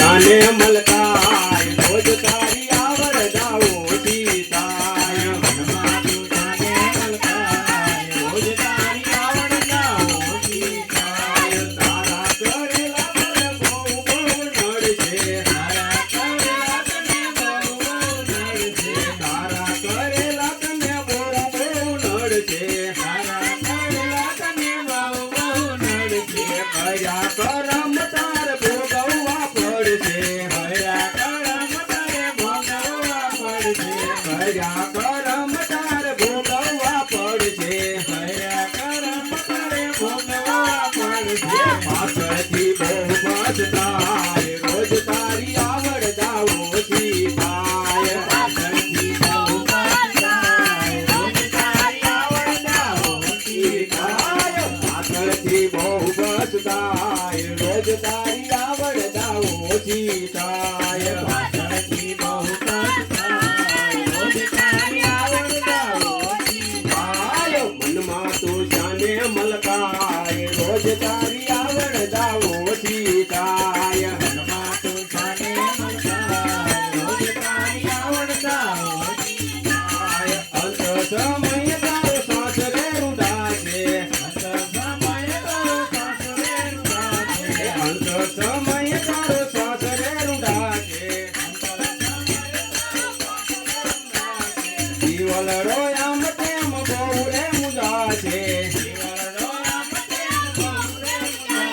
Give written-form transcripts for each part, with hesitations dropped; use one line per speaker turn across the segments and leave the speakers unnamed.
શાને મલકાય રોજ તારી આવડતા ઓછી થાય મનમાં તું શાને મલકાય રોજ તારી આવડતા ઓછી થાય તારા કરેલા તને બહુ બહુ નડશે તારા કરેલા તને બહુ બહુ નડશે તારા કરેલા તને બહુ બહુ નડશે તારા કરેલા તને બહુ બહુ નડશે કર્યા કરમ તાર ભોગવવા પડશે કર્યા કરમ તારે ભોગવવા પડશે કર્યા કરમ તાર ભોગવવા પડશે કર્યા કરમ તારે ભોગવવા પડશે પાછળથી બહુ પછતાય રોજ તારી આવડતા ઓછી થાય પાછળથી બહુ પછતાય રોજ તારી આવડતા ઓછી થાય પાછળથી બહુ પછતાય રોજ તારી આવડતા ઓછી થાય પાછળથી બહુ પછતાય રોજ તારી આવડતા ઓછી થાય મનમાં તું શાને મલકાય રોજ તારી આવડતા ઓછી થાય મનમાં તું શાને મલકાય રોજ તારી આવડતા ઓછી થાય અંત સમય તારો સાસરે રૂડાશે અંત સમય તારો સાસરે રૂડાશે અંત સમય તારો સાસરે રૂડાશે જીવલ રોયામ તેમ બહુ રે મુજાશે જીવલ રોયામ તેમ બહુ રે મુજાશે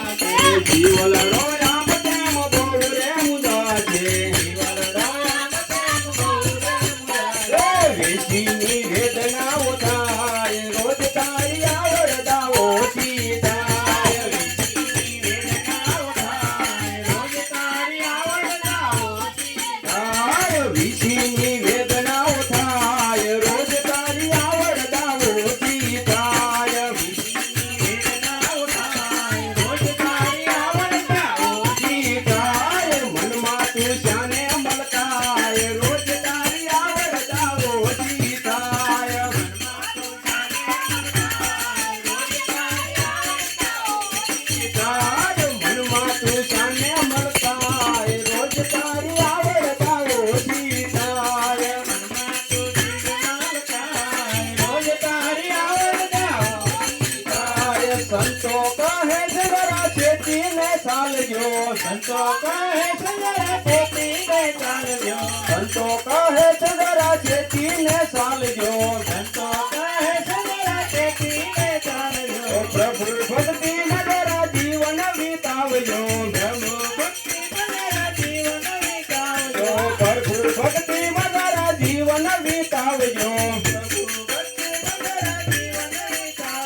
જીવલ રોયામ તેમ બહુ રે મુજાશે જીવલ રોયામ તેમ બહુ રે મુજાશે વેચીની વેદનાઓ થાય રોજ તારી આવડતા ઓછી થાય વેચીની વેદનાઓ થાય રોજ તારી આવડતા ઓછી થાય વેચીની વેદનાઓ થાય રોજ તારી આવડતા ઓછી થાય વેચીની વેદનાઓ થાય રોજ તારી આવડતા ઓછી થાય મનમાં તું શાને મલકાય રોજ તારી આવડતા ઓછી થાય મનમાં તું શાને મલકાય રોજ તારી આવડતા ઓછી થાય મનમાં તું શાને મલકાય રોજ તારી આવડતા ઓછી થાય મનમાં તું શાને મલકાય રોજ તારી આવડતા ઓછી થાય સંતો કહે છે જરા ચેતીને ચાલજો સંતો કહે છે જરા ચેતીને ચાલજો સંતો કહે છે જરા ચેતીને ચાલજો સંતો કહે છે જરા ચેતીને ચાલજો પ્રભુ ભક્તિમાં જરા જીવન વિતાવજો પ્રભુ ભક્તિમાં જરા જીવન વિતાવજો પ્રભુ ભક્તિમાં જરા જીવન વિતાવજો પ્રભુ ભક્તિમાં જરા જીવન વિતાવજો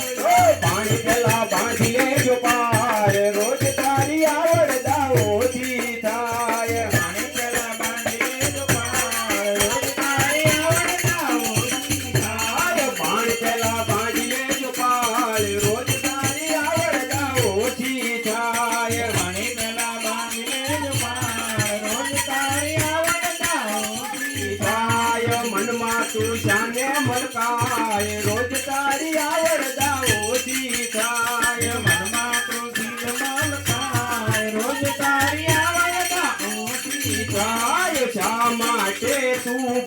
પાણી પેલા બાંધી લેજો પાર રોજ તારી આવડતા ઓછી થાય પાણી પેલા બાંધી લેજો પાર રોજ તારી આવડતા ઓછી થાય પાણી પેલા બાંધી લેજો પાર રોજ તારી આવડતા ઓછી થાય પાણી પેલા બાંધી લેજો પાર રોજ તારી આવડતા ઓછી થાય મનમાં તું શાને મલકાય રોજ